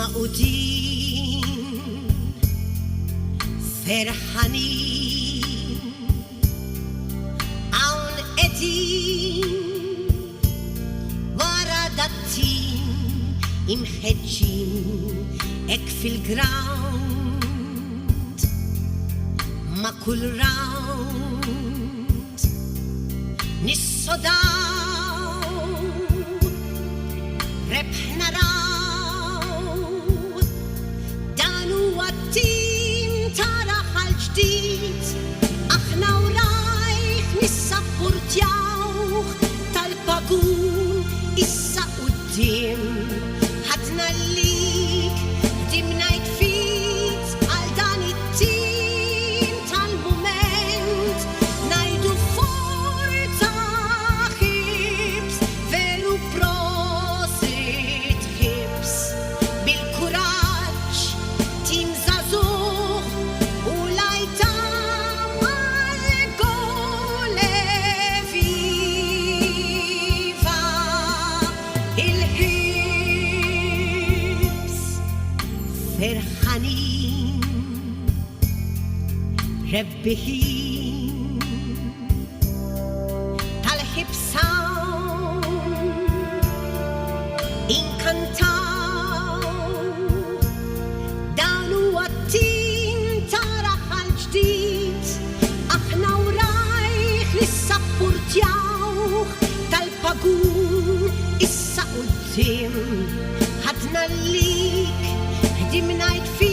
maqudin ferħanin hawn qegħdin wara dattin imħeġġin hekk fil-ground ma' kull round nissodaw rebħ naraw dan huwa t-tim ta' Rahal ġdid aħna wrajh nissappurtjawh tal-pagun issa quddiem ħadna lik ħdimna jtfid għal dan it-tim tal-mument ngħidu forza HIBS veru prosit HIBS bil-kuraġġ tim żagħżugħ u lajtam għall-gol viva il-HIBS ferħanin rebbiħin tal-HIBS hawn inkantaw dan huwa t-tim ta' Rahal ġdid aħna wrajh nissappurtjawh tal-pagun issa quddiem ħadna lik ħdimna jtfid